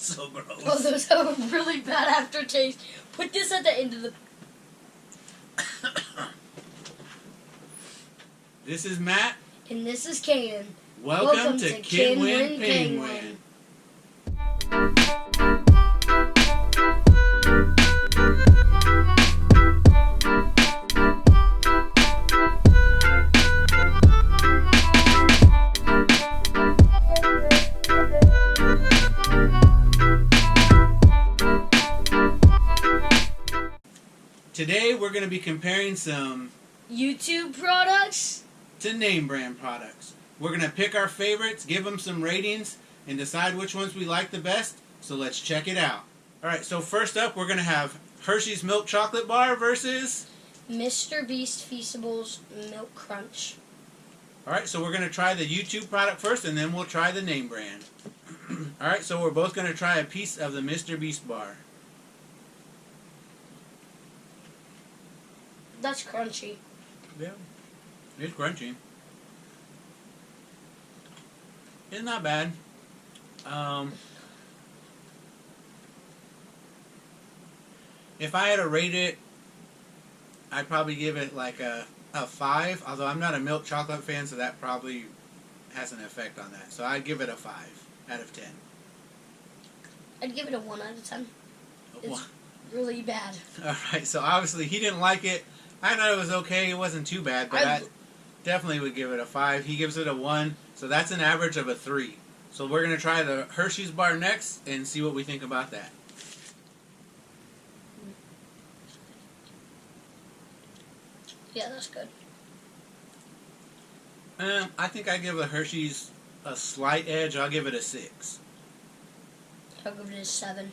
So gross. Oh, those have a really bad aftertaste. Put this at the end of the... This is Matt. And this is Kaden. Welcome to Kinwin Penguin. Today we're going to be comparing some YouTube products to name brand products. We're going to pick our favorites, give them some ratings, and decide which ones we like the best. So let's check it out. Alright, so first up we're going to have Hershey's Milk Chocolate Bar versus Mr. Beast Feastables Milk Crunch. Alright, so we're going to try the YouTube product first and then we'll try the name brand. Alright, so we're both going to try a piece of the Mr. Beast bar. That's crunchy. Yeah, it's crunchy. It's not bad. If I had to rate it, I'd probably give it like a 5. Although I'm not a milk chocolate fan, so that probably has an effect on that. So I'd give it a 5 out of 10. I'd give it a 1 out of 10. It's What? really bad. Alright, so obviously he didn't like it. I thought it was okay. It wasn't too bad, but I definitely would give it a 5. He gives it a 1, so that's an average of a 3. So we're going to try the Hershey's bar next and see what we think about that. Yeah, that's good. I think I give the Hershey's a slight edge. I'll give it a 6. I'll give it a 7.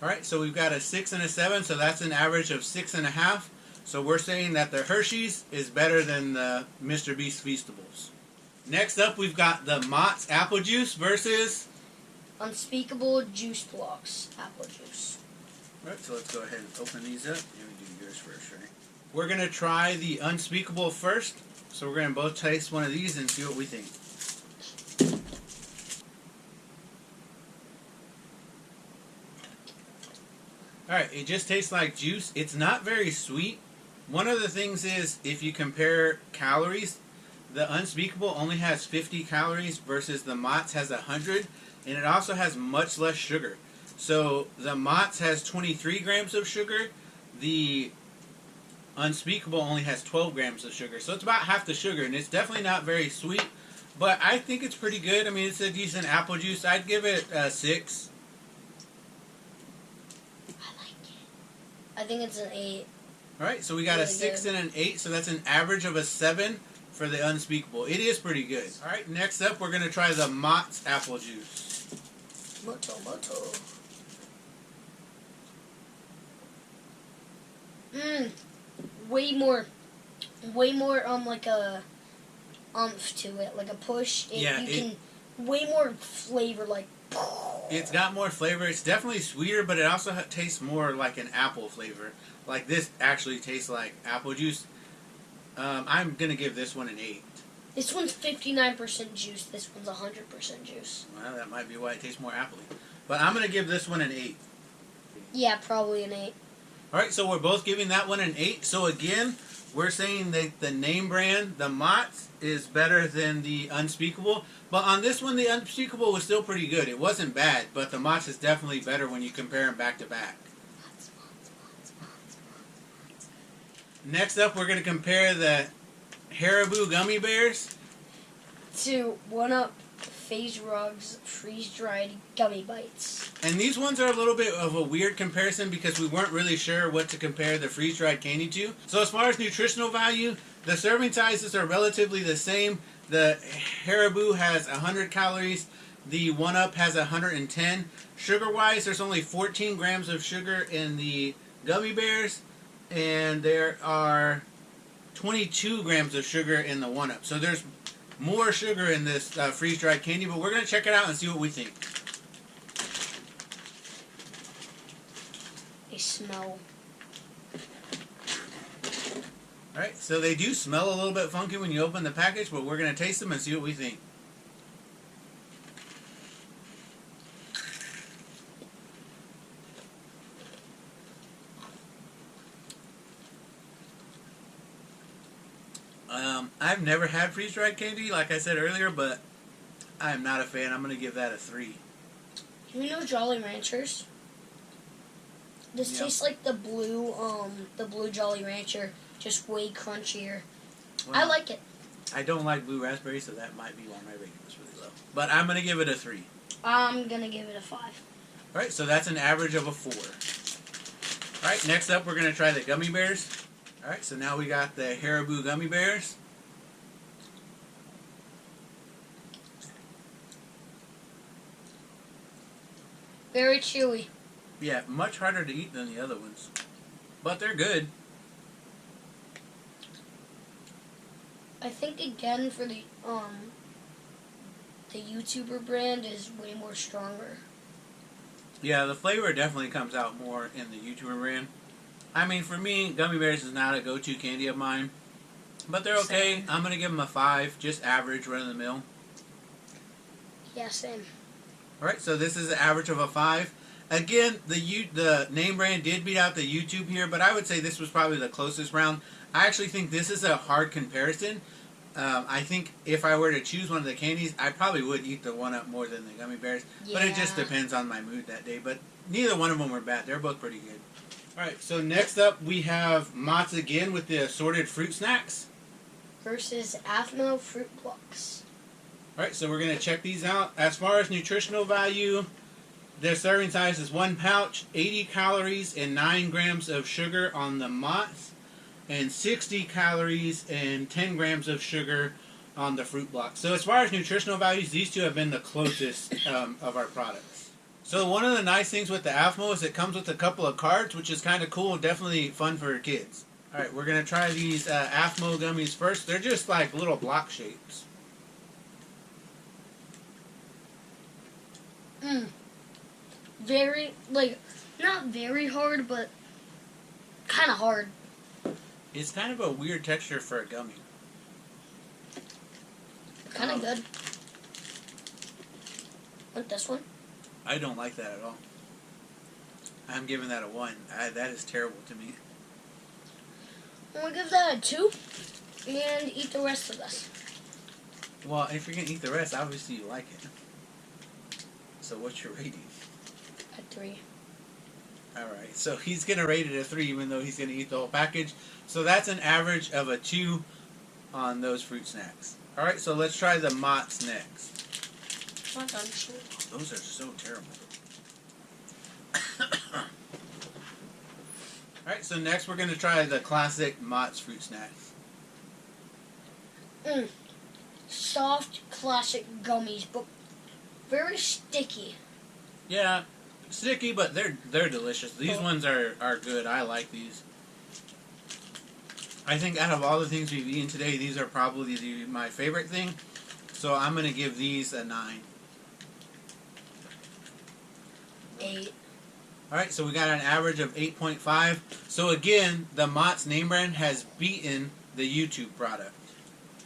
Alright, so we've got a 6 and a 7, so that's an average of 6.5. So we're saying that the Hershey's is better than the Mr. Beast Feastables. Next up, we've got the Mott's Apple Juice versus Unspeakable Juice Blocks Apple Juice. Alright, so let's go ahead and open these up. Let me do yours first, right? We're going to try the Unspeakable first. So we're going to both taste one of these and see what we think. Alright, it just tastes like juice. It's not very sweet. One of the things is, if you compare calories, the Unspeakable only has 50 calories versus the Mott's has 100, and it also has much less sugar. So the Mott's has 23 grams of sugar, the Unspeakable only has 12 grams of sugar. So it's about half the sugar, and it's definitely not very sweet, but I think it's pretty good. I mean, it's a decent apple juice. I'd give it a 6. I think it's an 8. Alright, so we got a 6 and an 8, so that's an average of a 7 for the Unspeakable. It is pretty good. Alright, next up we're going to try the Mott's Apple Juice. Moto. Way more like a oomph to it, like a push. Way more flavor, like. It's got more flavor. It's definitely sweeter, but it also tastes more like an apple flavor. Like this actually tastes like apple juice. I'm going to give this one an 8. This one's 59% juice. This one's 100% juice. Well, that might be why it tastes more appley. But I'm going to give this one an 8. Yeah, probably an 8. Alright, so we're both giving that one an 8. So again, we're saying that the name brand, the Mott's, is better than the Unspeakable. But on this one, the Unspeakable was still pretty good. It wasn't bad, but the Mott's is definitely better when you compare them back to back. Next up, we're going to compare the Haribo Gummy Bears to 1-Up Phase Rugs freeze-dried gummy bites. And these ones are a little bit of a weird comparison because we weren't really sure what to compare the freeze-dried candy to. So as far as nutritional value, the serving sizes are relatively the same. The Haribo has 100 calories. The 1-Up has 110. Sugar-wise, there's only 14 grams of sugar in the gummy bears, and there are 22 grams of sugar in the 1-Up. So there's more sugar in this freeze-dried candy, but we're going to check it out and see what we think. They smell. Alright, so they do smell a little bit funky when you open the package, but we're going to taste them and see what we think. I've never had freeze-dried candy, like I said earlier, but I'm not a fan. I'm going to give that a 3. You know Jolly Ranchers? This tastes like the blue Jolly Rancher, just way crunchier. Well, I like it. I don't like blue raspberry, so that might be why my rating was really low. But I'm going to give it a 3. I'm going to give it a 5. Alright, so that's an average of a 4. Alright, next up we're going to try the gummy bears. Alright, so now we got the Haribo gummy bears. Very chewy. Yeah, much harder to eat than the other ones. But they're good. I think again for the YouTuber brand is way more stronger. Yeah, the flavor definitely comes out more in the YouTuber brand. I mean, for me, gummy bears is not a go-to candy of mine. But they're okay. Same. I'm going to give them a 5, just average, run-of-the-mill. Yeah, same. Alright, so this is an average of a 5. Again, the name brand did beat out the YouTube here, but I would say this was probably the closest round. I actually think this is a hard comparison. I think if I were to choose one of the candies, I probably would eat the 1-Up more than the gummy bears. Yeah. But it just depends on my mood that day. But neither one of them were bad. They're both pretty good. Alright, so next up we have Mott's again with the assorted fruit snacks. Versus AFMO Fruit Blocks. Alright, so we're going to check these out. As far as nutritional value, their serving size is 1 pouch, 80 calories and 9 grams of sugar on the Mott's, and 60 calories and 10 grams of sugar on the Fruit Block. So as far as nutritional values, these two have been the closest of our products. So one of the nice things with the AFMO is it comes with a couple of cards, which is kind of cool, definitely fun for kids. Alright, we're going to try these AFMO gummies first. They're just like little block shapes. Very, like, not very hard, but kind of hard. It's kind of a weird texture for a gummy. Kind of good. Like this one? I don't like that at all. I'm giving that a 1. That is terrible to me. I'm going to give that a 2 and eat the rest of this. Well, if you're going to eat the rest, obviously you like it. So what's your rating? A 3. Alright, so he's going to rate it a 3 even though he's going to eat the whole package. So that's an average of a 2 on those fruit snacks. Alright, so let's try the Mott's next. Not done. Those are so terrible. Alright, so next we're going to try the classic Mott's fruit snacks. Soft, classic gummies, but very sticky. Yeah, sticky, but they're delicious. These ones are good. I like these. I think out of all the things we've eaten today, these are probably my favorite thing. So I'm going to give these a 9. 8. Alright, so we got an average of 8.5. So again, the Mott's name brand has beaten the YouTube product.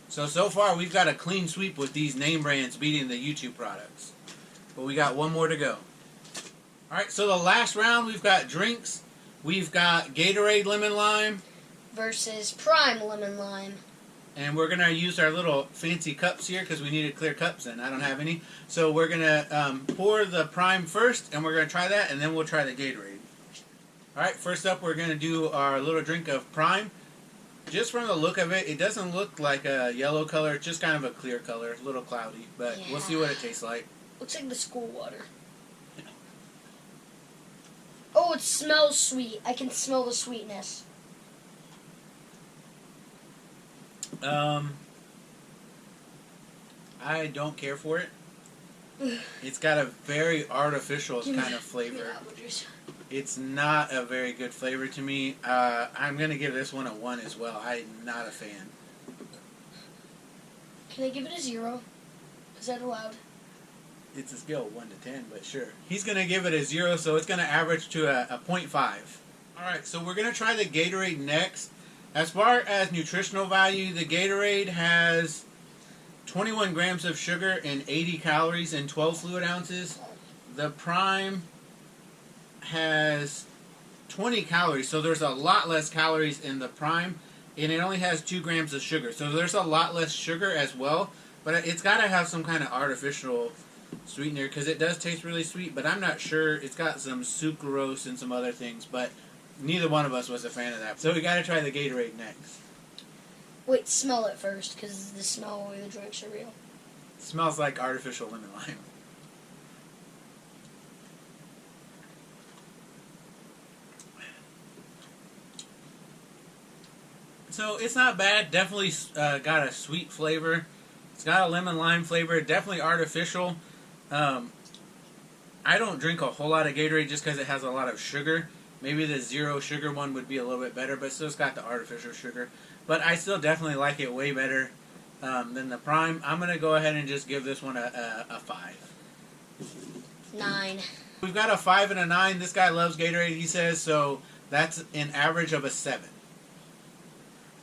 So far we've got a clean sweep with these name brands beating the YouTube products. But we got one more to go. Alright, so the last round we've got drinks. We've got Gatorade Lemon Lime. Versus Prime Lemon Lime. And we're going to use our little fancy cups here because we needed clear cups and I don't have any. So we're going to pour the Prime first and we're going to try that and then we'll try the Gatorade. Alright, first up we're going to do our little drink of Prime. Just from the look of it, it doesn't look like a yellow color. It's just kind of a clear color. A little cloudy. But yeah, we'll see what it tastes like. Looks like the school water. Oh, it smells sweet. I can smell the sweetness. I don't care for it. It's got a very artificial kind of flavor. It's not a very good flavor to me. I'm going to give this one a 1 as well. I'm not a fan. Can I give it a 0? Is that allowed? It's a scale of 1 to 10, but sure. He's going to give it a 0, so it's going to average to a 0.5. Alright, so we're going to try the Gatorade next. As far as nutritional value, the Gatorade has 21 grams of sugar and 80 calories and 12 fluid ounces. The Prime has 20 calories, so there's a lot less calories in the Prime and it only has 2 grams of sugar. So there's a lot less sugar as well, but it's got to have some kind of artificial sweetener because it does taste really sweet, but I'm not sure. It's got some sucrose and some other things, but neither one of us was a fan of that. So we got to try the Gatorade next. Wait, smell it first because the smell of the drinks are real. It smells like artificial lemon lime. So it's not bad. Definitely got a sweet flavor. It's got a lemon lime flavor. Definitely artificial. I don't drink a whole lot of Gatorade just because it has a lot of sugar. Maybe the zero sugar one would be a little bit better, but still it's got the artificial sugar. But I still definitely like it way better than the Prime. I'm going to go ahead and just give this one a 5. 9. We've got a 5 and a 9. This guy loves Gatorade, he says, so that's an average of a 7.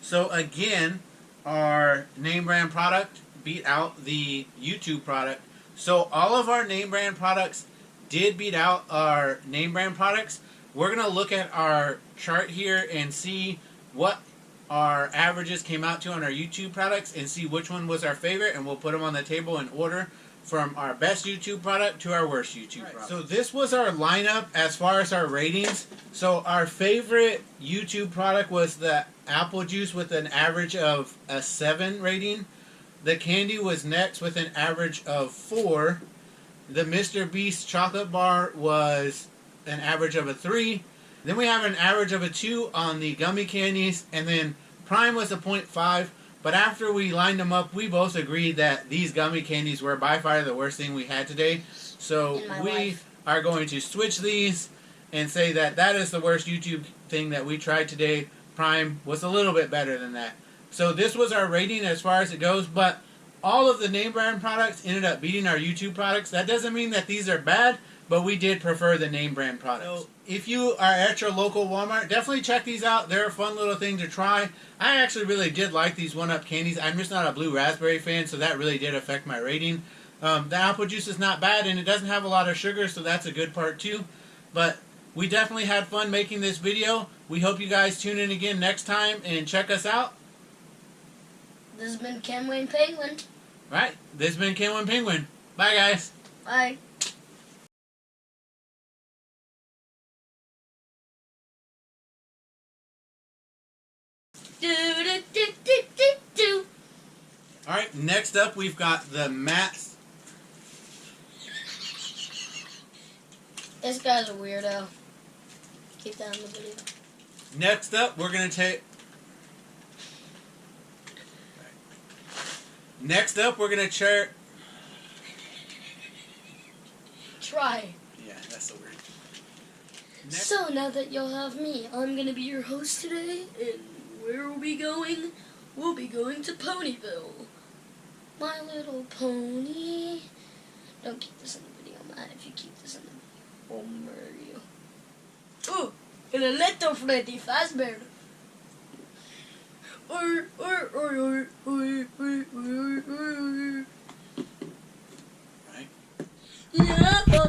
So again, our name brand product beat out the YouTube product. So all of our name brand products did beat out our name brand products. We're going to look at our chart here and see what our averages came out to on our YouTube products and see which one was our favorite, and we'll put them on the table in order from our best YouTube product to our worst YouTube product. So this was our lineup as far as our ratings. So our favorite YouTube product was the apple juice with an average of a 7 rating. The candy was next with an average of 4. The Mr. Beast chocolate bar was an average of a 3. Then we have an average of a 2 on the gummy candies, and then Prime was a 0.5. But after we lined them up, we both agreed that these gummy candies were by far the worst thing we had today. So we are going to switch these and say that that is the worst YouTube thing that we tried today. Prime was a little bit better than that. So this was our rating as far as it goes, but all of the name brand products ended up beating our YouTube products. That doesn't mean that these are bad, but we did prefer the name brand products. So if you are at your local Walmart, definitely check these out. They're a fun little thing to try. I actually really did like these 1-Up candies. I'm just not a blue raspberry fan, so that really did affect my rating. The apple juice is not bad, and it doesn't have a lot of sugar, so that's a good part too. But we definitely had fun making this video. We hope you guys tune in again next time and check us out. This has been Kinwin Penguin. Right. This has been Kinwin Penguin. Bye, guys. Bye. Alright, next up we've got the matte. This guy's a weirdo. Keep that in the video. Next up, we're going to take... Next up, we're going to Try. Yeah, that's the word. So now that you'll have me, I'm going to be your host today, and where are we going? We'll be going to Ponyville. My Little Pony. Don't keep this in the video, Matt. If you keep this in the video, we'll murder you. Oh, and a little Freddy Fazbear. Right? Yeah.